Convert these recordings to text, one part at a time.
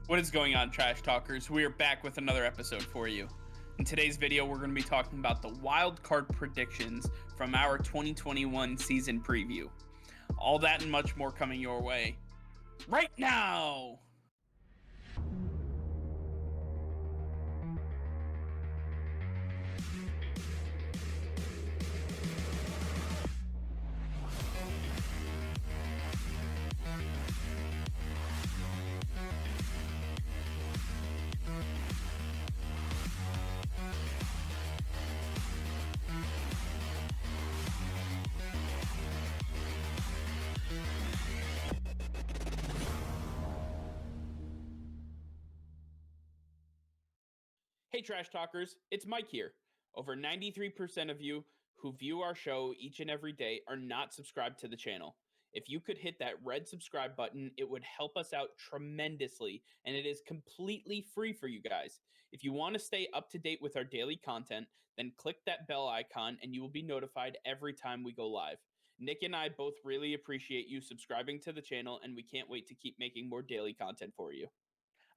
What is going on, Trash Talkers? We are back with another episode for you. In today's video, we're going to be talking about the wild card predictions from our 2021 season preview. All that and much more coming your way right now! Hey Trash Talkers, it's Mike here. Over 93% of you who view our show each and every day are not subscribed to the channel. If you could hit that red subscribe button, it would help us out tremendously, and it is completely free for you guys. If you want to stay up to date with our daily content, then click that bell icon and you will be notified every time we go live. Nick and I both really appreciate you subscribing to the channel, and we can't wait to keep making more daily content for you.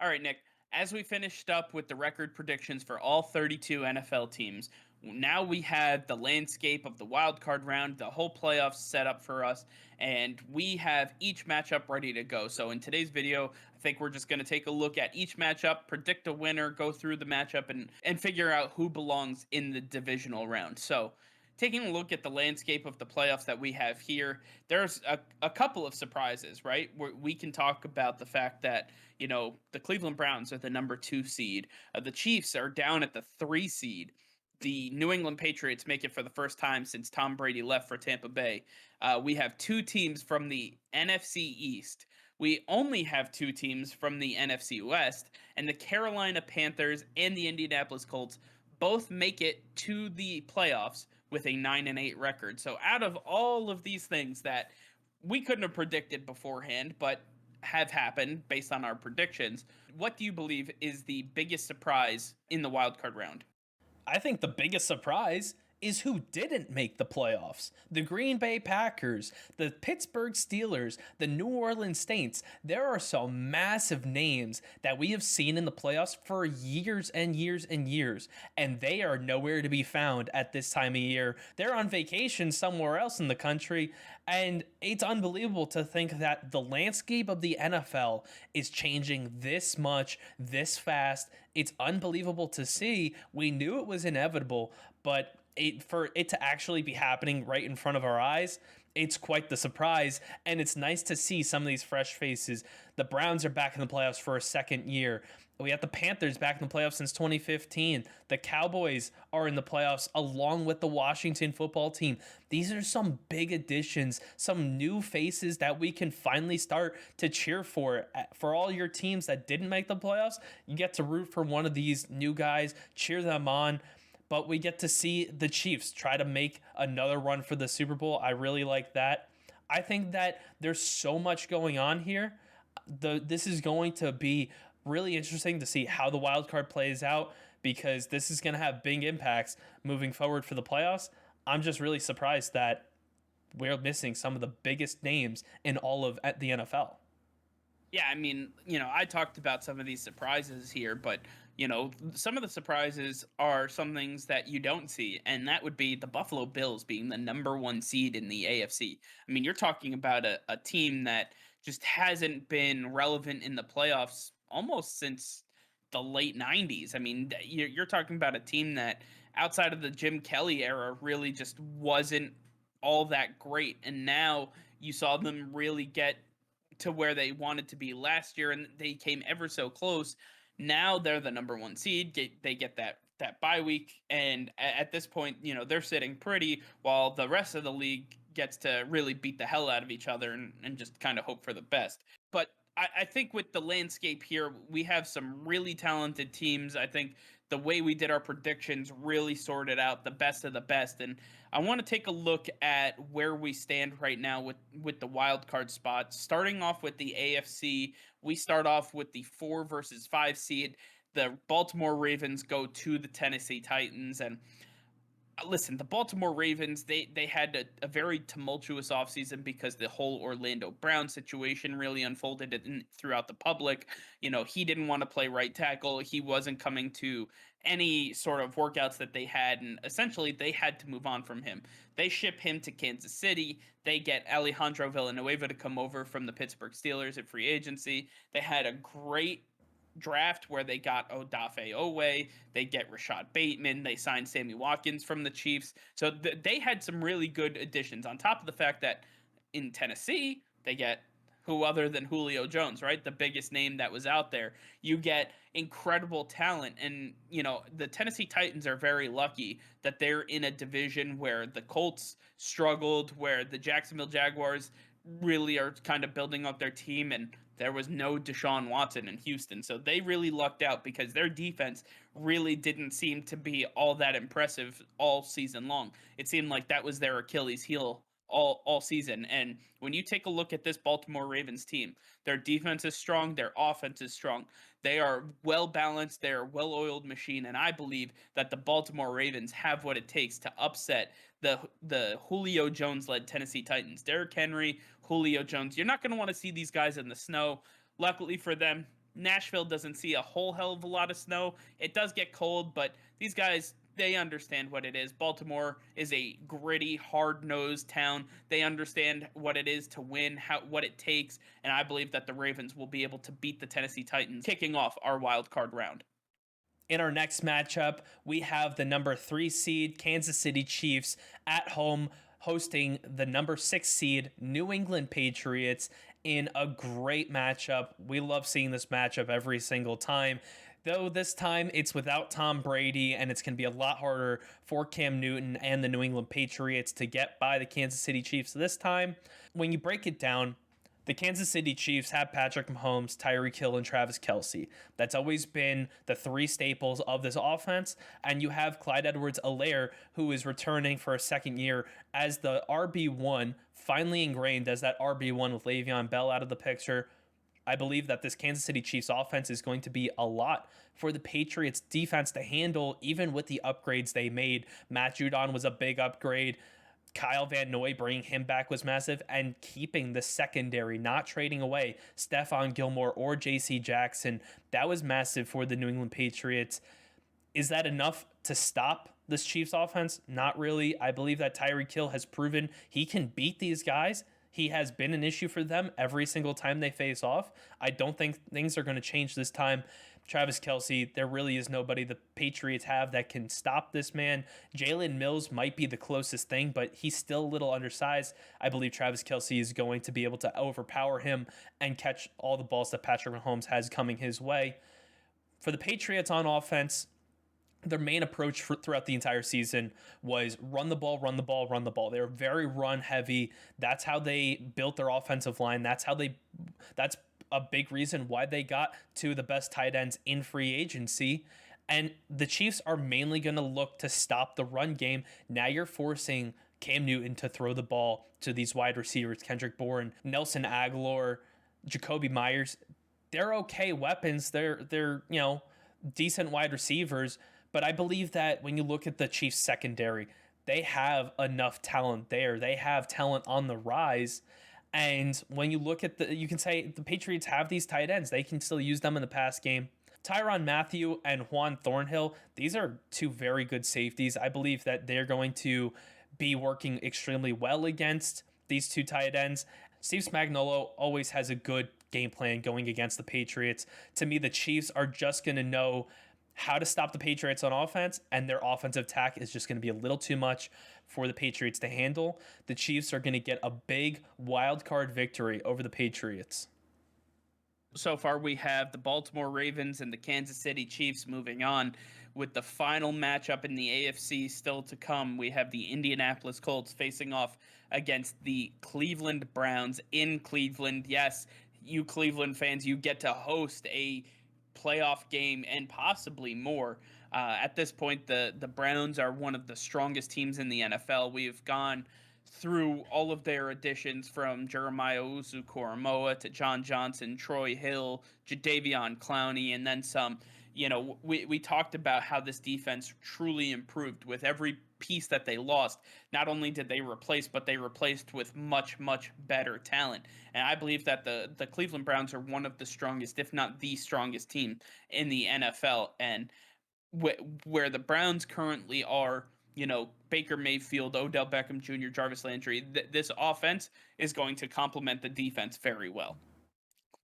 All right, Nick, as we finished up with the record predictions for all 32 NFL teams, now we have the landscape of the wild card round, the whole playoffs set up for us, and we have each matchup ready to go. So in today's video, I think we're just going to take a look at each matchup, predict a winner, go through the matchup, and figure out who belongs in the divisional round. So taking a look at the landscape of the playoffs that we have here, there's a couple of surprises, right? We can talk about the fact that, the Cleveland Browns are the number 2 seed. The Chiefs are down at the 3 seed. The New England Patriots make it for the first time since Tom Brady left for Tampa Bay. We have 2 teams from the NFC East. We only have 2 teams from the NFC West, and the Carolina Panthers and the Indianapolis Colts both make it to the playoffs with a 9-8 record. So out of all of these things that we couldn't have predicted beforehand, but have happened based on our predictions, what do you believe is the biggest surprise in the wild card round? I think the biggest surprise is who didn't make the playoffs. The Green Bay Packers, the Pittsburgh Steelers, the New Orleans Saints. There are some massive names that we have seen in the playoffs for years and years and years, and they are nowhere to be found at this time of year. They're on vacation somewhere else in the country, and it's unbelievable to think that the landscape of the NFL is changing this much, this fast. It's unbelievable to see. We knew it was inevitable, but for it to actually be happening right in front of our eyes, it's quite the surprise, and it's nice to see some of these fresh faces. The Browns are back in the playoffs for a second year. We have the Panthers back in the playoffs since 2015. The Cowboys are in the playoffs along with the Washington football team. These are some big additions, some new faces that we can finally start to cheer for. For all your teams that didn't make the playoffs, you get to root for one of these new guys, cheer them on. But we get to see the Chiefs try to make another run for the Super Bowl. I really like that. I think that there's so much going on here. This is going to be really interesting to see how the wild card plays out, because this is going to have big impacts moving forward for the playoffs. I'm just really surprised that we're missing some of the biggest names in all of the NFL. Yeah, I mean, I talked about some of these surprises here, but, some of the surprises are some things that you don't see, and that would be the Buffalo Bills being the number 1 seed in the AFC. I mean, you're talking about a team that just hasn't been relevant in the playoffs almost since the late 90s. I mean, you're talking about a team that outside of the Jim Kelly era really just wasn't all that great. And now you saw them really get to where they wanted to be last year, and they came ever so close. Now they're the number 1 seed. They get that bye week, and at this point, they're sitting pretty, while the rest of the league gets to really beat the hell out of each other and just kind of hope for the best. But I think with the landscape here, we have some really talented teams. I think the way we did our predictions really sorted out the best of the best. And I want to take a look at where we stand right now with the wild card spots. Starting off with the AFC, we start off with the 4 versus 5 seed. The Baltimore Ravens go to the Tennessee Titans, and Listen, the Baltimore Ravens, they had a very tumultuous offseason because the whole Orlando Brown situation really unfolded throughout the public. He didn't want to play right tackle. He wasn't coming to any sort of workouts that they had, and essentially they had to move on from him. They ship him to Kansas City. They get Alejandro Villanueva to come over from the Pittsburgh Steelers at free agency. They had a great draft where they got Odafe Owe, they get Rashad Bateman, they signed Sammy Watkins from the Chiefs. So they had some really good additions on top of the fact that in Tennessee, they get who other than Julio Jones, right? The biggest name that was out there. You get incredible talent. And, the Tennessee Titans are very lucky that they're in a division where the Colts struggled, where the Jacksonville Jaguars really are kind of building up their team, and there was no Deshaun Watson in Houston. So they really lucked out because their defense really didn't seem to be all that impressive all season long. It seemed like that was their Achilles heel all season. And when you take a look at this Baltimore Ravens team, their defense is strong, their offense is strong. They are well balanced, they're a well-oiled machine, and I believe that the Baltimore Ravens have what it takes to upset the Julio Jones led Tennessee Titans. Derrick Henry, Julio Jones. You're not going to want to see these guys in the snow. Luckily for them, Nashville doesn't see a whole hell of a lot of snow. It does get cold, but these guys, they understand what it is. Baltimore is a gritty, hard-nosed town. They understand what it is to win, what it takes, and I believe that the Ravens will be able to beat the Tennessee Titans, kicking off our wild card round. In our next matchup, we have the number 3 seed Kansas City Chiefs at home hosting the number 6 seed New England Patriots in a great matchup. We love seeing this matchup every single time. Though this time it's without Tom Brady, and it's going to be a lot harder for Cam Newton and the New England Patriots to get by the Kansas City Chiefs this time. When you break it down, the Kansas City Chiefs have Patrick Mahomes, Tyreek Hill, and Travis Kelce. That's always been the 3 staples of this offense. And you have Clyde Edwards-Helaire, who is returning for a second year as the RB1, finally ingrained as that RB1 with Le'Veon Bell out of the picture. I believe that this Kansas City Chiefs offense is going to be a lot for the Patriots defense to handle, even with the upgrades they made. Matt Judon was a big upgrade. Kyle Van Noy, bringing him back was massive, and keeping the secondary, not trading away Stephon Gilmore or J.C. Jackson, that was massive for the New England Patriots. Is that enough to stop this Chiefs offense? Not really. I believe that Tyreek Hill has proven he can beat these guys. He has been an issue for them every single time they face off. I don't think things are going to change this time. Travis Kelce, there really is nobody the Patriots have that can stop this man. Jalen Mills might be the closest thing, but he's still a little undersized. I believe Travis Kelce is going to be able to overpower him and catch all the balls that Patrick Mahomes has coming his way. For the Patriots on offense, their main approach throughout the entire season was run the ball, run the ball, run the ball. They were very run heavy. That's how they built their offensive line. That's a big reason why they got to the best tight ends in free agency. And the Chiefs are mainly going to look to stop the run game. Now you're forcing Cam Newton to throw the ball to these wide receivers, Kendrick Bourne, Nelson Aguilar, Jacoby Myers. They're okay weapons. They're decent wide receivers. But I believe that when you look at the Chiefs secondary, they have enough talent there. They have talent on the rise. And when you look at you can say the Patriots have these tight ends. They can still use them in the pass game. Tyrann Mathieu and Juan Thornhill, these are 2 very good safeties. I believe that they're going to be working extremely well against these 2 tight ends. Steve Spagnuolo always has a good game plan going against the Patriots. To me, the Chiefs are just going to know how to stop the Patriots on offense, and their offensive attack is just going to be a little too much for the Patriots to handle. The Chiefs are going to get a big wild card victory over the Patriots. So far, we have the Baltimore Ravens and the Kansas City Chiefs moving on. With the final matchup in the AFC still to come, we have the Indianapolis Colts facing off against the Cleveland Browns in Cleveland. Yes, you Cleveland fans, you get to host a playoff game and possibly more. At this point, the Browns are one of the strongest teams in the NFL. We've gone through all of their additions from Jeremiah Owusu-Koramoah to John Johnson, Troy Hill, Jadeveon Clowney, and then some. We talked about how this defense truly improved with every piece that they lost, not only did they replace, but they replaced with much, much better talent. And I believe that the Cleveland Browns are one of the strongest, if not the strongest team in the NFL. And where the Browns currently are, Baker Mayfield, Odell Beckham Jr., Jarvis Landry, this offense is going to complement the defense very well.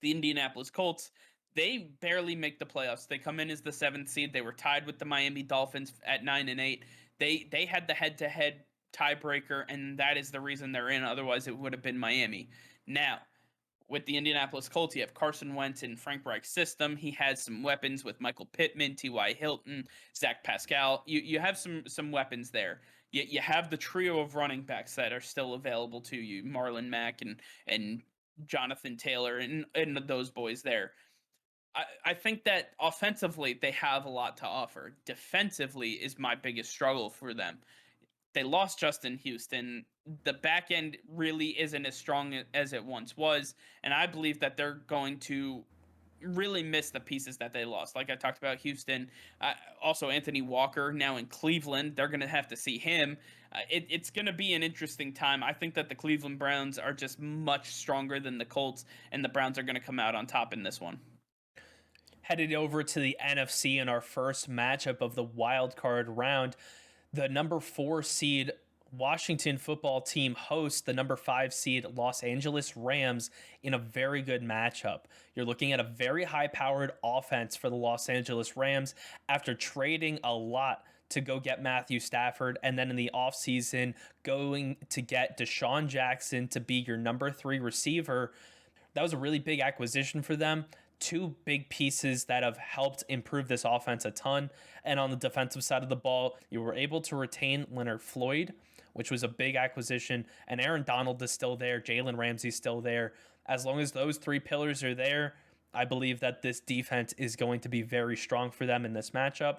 The Indianapolis Colts, they barely make the playoffs. They come in as the 7th seed. They were tied with the Miami Dolphins at 9-8. They had the head-to-head tiebreaker, and that is the reason they're in. Otherwise, it would have been Miami. Now, with the Indianapolis Colts, you have Carson Wentz in Frank Reich's system. He has some weapons with Michael Pittman, T.Y. Hilton, Zach Pascal. You have some weapons there. You have the trio of running backs that are still available to you, Marlon Mack and Jonathan Taylor and those boys there. I think that offensively they have a lot to offer. Defensively is my biggest struggle for them. They lost Justin Houston. The back end really isn't as strong as it once was, and I believe that they're going to really miss the pieces that they lost. Like I talked about Houston, also Anthony Walker now in Cleveland. They're going to have to see him. It's going to be an interesting time. I think that the Cleveland Browns are just much stronger than the Colts, and the Browns are going to come out on top in this one. Headed over to the NFC in our first matchup of the wild card round. The number 4 seed Washington football team hosts the number 5 seed Los Angeles Rams in a very good matchup. You're looking at a very high-powered offense for the Los Angeles Rams after trading a lot to go get Matthew Stafford, and then in the offseason going to get Deshaun Jackson to be your number 3 receiver. That was a really big acquisition for them. 2 big pieces that have helped improve this offense a ton. And on the defensive side of the ball, you were able to retain Leonard Floyd, which was a big acquisition. And Aaron Donald is still there. Jalen Ramsey's still there. As long as those 3 pillars are there, I believe that this defense is going to be very strong for them in this matchup.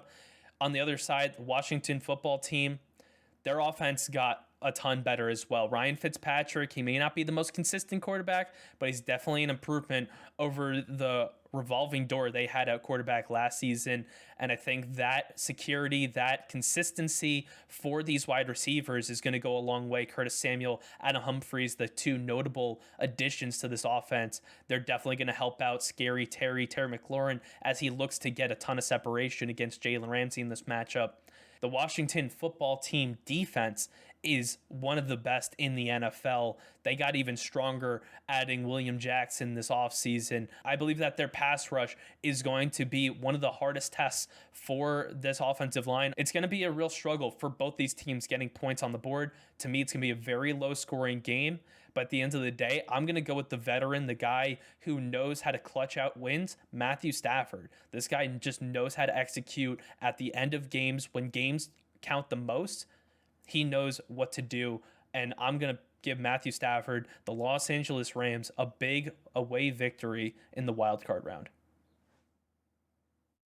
On the other side, the Washington football team, their offense got a ton better as well. Ryan Fitzpatrick, he may not be the most consistent quarterback, but he's definitely an improvement over the revolving door they had at quarterback last season. And I think that security, that consistency for these wide receivers is going to go a long way. Curtis Samuel, Adam Humphries, the 2 notable additions to this offense, they're definitely going to help out Scary Terry McLaurin as he looks to get a ton of separation against Jalen Ramsey in this matchup. The Washington football team defense is one of the best in the NFL. They got even stronger adding William Jackson this offseason. I believe that their pass rush is going to be one of the hardest tests for this offensive line. It's going to be a real struggle for both these teams getting points on the board. To me, it's going to be a very low scoring game. But at the end of the day, I'm going to go with the veteran, the guy who knows how to clutch out wins, Matthew Stafford. This guy just knows how to execute at the end of games when games count the most. He knows what to do, and I'm going to give Matthew Stafford, the Los Angeles Rams, a big away victory in the wild card round.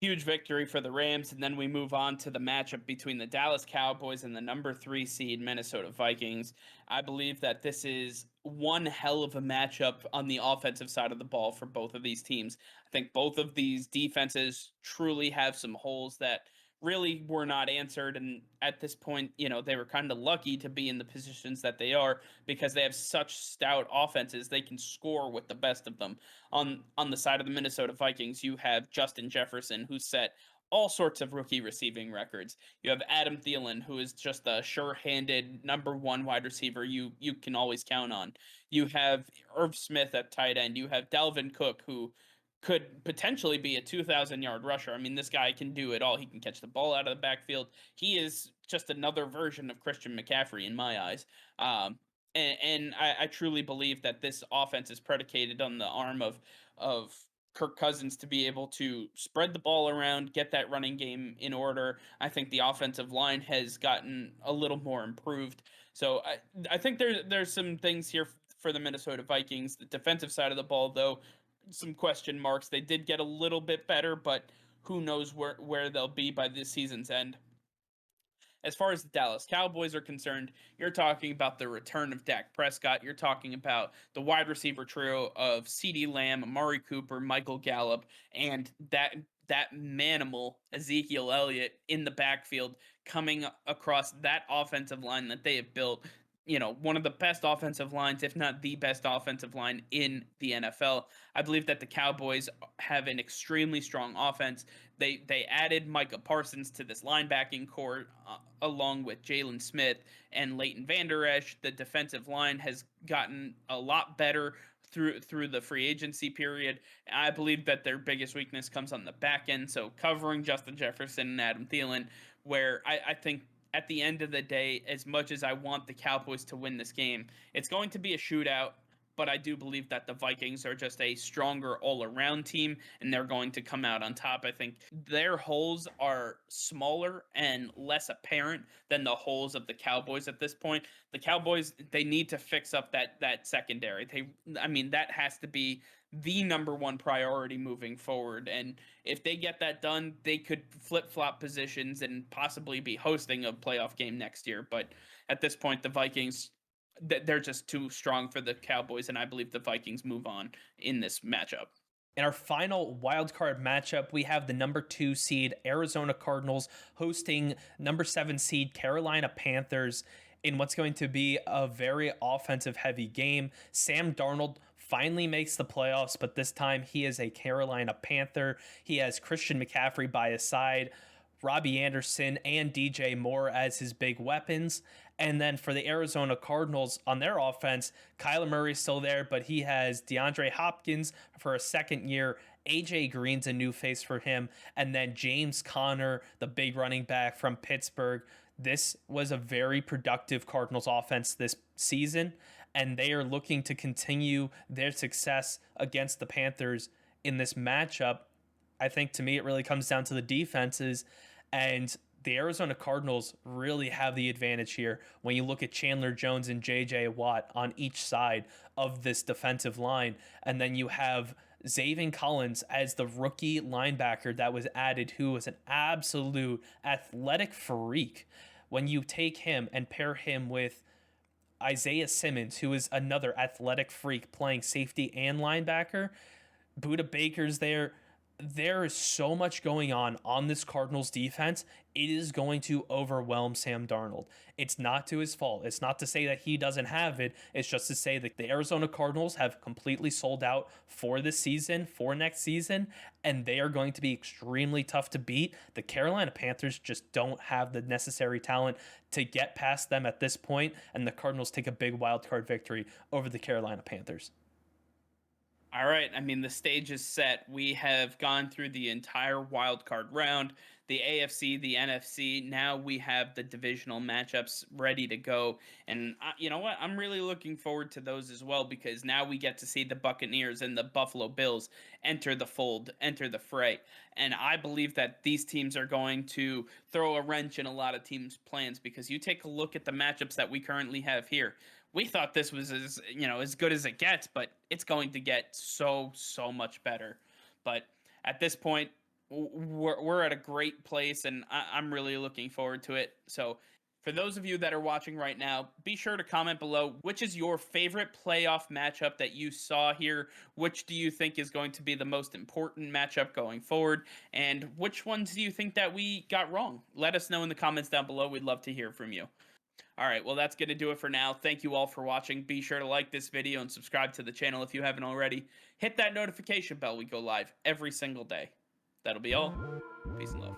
Huge victory for the Rams, and then we move on to the matchup between the Dallas Cowboys and the number 3 seed Minnesota Vikings. I believe that this is one hell of a matchup on the offensive side of the ball for both of these teams. I think both of these defenses truly have some holes that really were not answered, and at this point, they were kind of lucky to be in the positions that they are because they have such stout offenses. They can score with the best of them. On the side of the Minnesota Vikings, you have Justin Jefferson, who set all sorts of rookie receiving records. You have Adam Thielen, who is just a sure-handed number 1 wide receiver you can always count on. You have Irv Smith at tight end. You have Dalvin Cook, who could potentially be a 2,000-yard rusher. I mean, this guy can do it all. He can catch the ball out of the backfield. He is just another version of Christian McCaffrey in my eyes. And I truly believe that this offense is predicated on the arm of Kirk Cousins to be able to spread the ball around, get that running game in order. I think the offensive line has gotten a little more improved. So I think there's some things here for the Minnesota Vikings. The defensive side of the ball, though, some question marks. They did get a little bit better, but who knows where they'll be by this season's end. As far as the Dallas Cowboys are concerned, you're talking about the return of Dak Prescott. You're talking about the wide receiver trio of CeeDee Lamb, Amari Cooper, Michael Gallup, and that manimal Ezekiel Elliott in the backfield coming across that offensive line that they have built. One of the best offensive lines, if not the best offensive line in the NFL. I believe that the Cowboys have an extremely strong offense. They added Micah Parsons to this linebacking core, along with Jalen Smith and Leighton Vander Esch. The defensive line has gotten a lot better through the free agency period. I believe that their biggest weakness comes on the back end, so covering Justin Jefferson and Adam Thielen, where I think at the end of the day, as much as I want the Cowboys to win this game, it's going to be a shootout. But I do believe that the Vikings are just a stronger all-around team, and they're going to come out on top. I think their holes are smaller and less apparent than the holes of the Cowboys at this point. The Cowboys, they need to fix up that secondary. That has to be the number one priority moving forward. And if they get that done, they could flip-flop positions and possibly be hosting a playoff game next year. But at this point, the Vikings, they're just too strong for the Cowboys, and I believe the Vikings move on in this matchup. In our final wildcard matchup, we have the number 2 seed Arizona Cardinals hosting number 7 seed Carolina Panthers in what's going to be a very offensive heavy game. Sam Darnold finally makes the playoffs, but this time he is a Carolina Panther. He has Christian McCaffrey by his side, Robbie Anderson and DJ Moore as his big weapons. And then for the Arizona Cardinals on their offense, Kyler Murray's still there, but he has DeAndre Hopkins for a second year. AJ Green's a new face for him. And then James Conner, the big running back from Pittsburgh. This was a very productive Cardinals offense this season, and they are looking to continue their success against the Panthers in this matchup. I think to me it really comes down to the defenses, and the Arizona Cardinals really have the advantage here when you look at Chandler Jones and J.J. Watt on each side of this defensive line. And then you have Zaven Collins as the rookie linebacker that was added, who was an absolute athletic freak. When you take him and pair him with Isaiah Simmons, who is another athletic freak playing safety and linebacker, Budda Baker's there. There is so much going on this Cardinals defense. It is going to overwhelm Sam Darnold. It's not to his fault. It's not to say that he doesn't have it. It's just to say that the Arizona Cardinals have completely sold out for this season, for next season, and they are going to be extremely tough to beat. The Carolina Panthers just don't have the necessary talent to get past them at this point, and the Cardinals take a big wild card victory over the Carolina Panthers. All right. The stage is set. We have gone through the entire wild card round, the AFC, the NFC. Now we have the divisional matchups ready to go. And you know what? I'm really looking forward to those as well, because now we get to see the Buccaneers and the Buffalo Bills enter the fold, enter the fray. And I believe that these teams are going to throw a wrench in a lot of teams' plans, because you take a look at the matchups that we currently have here. We thought this was as good as it gets, but it's going to get so much better. But at this point, we're at a great place, and I'm really looking forward to it. So for those of you that are watching right now, be sure to comment below which is your favorite playoff matchup that you saw here. Which do you think is going to be the most important matchup going forward? And which ones do you think that we got wrong? Let us know in the comments down below. We'd love to hear from you. All right, well, that's going to do it for now. Thank you all for watching. Be sure to like this video and subscribe to the channel if you haven't already. Hit that notification bell. We go live every single day. That'll be all. Peace and love.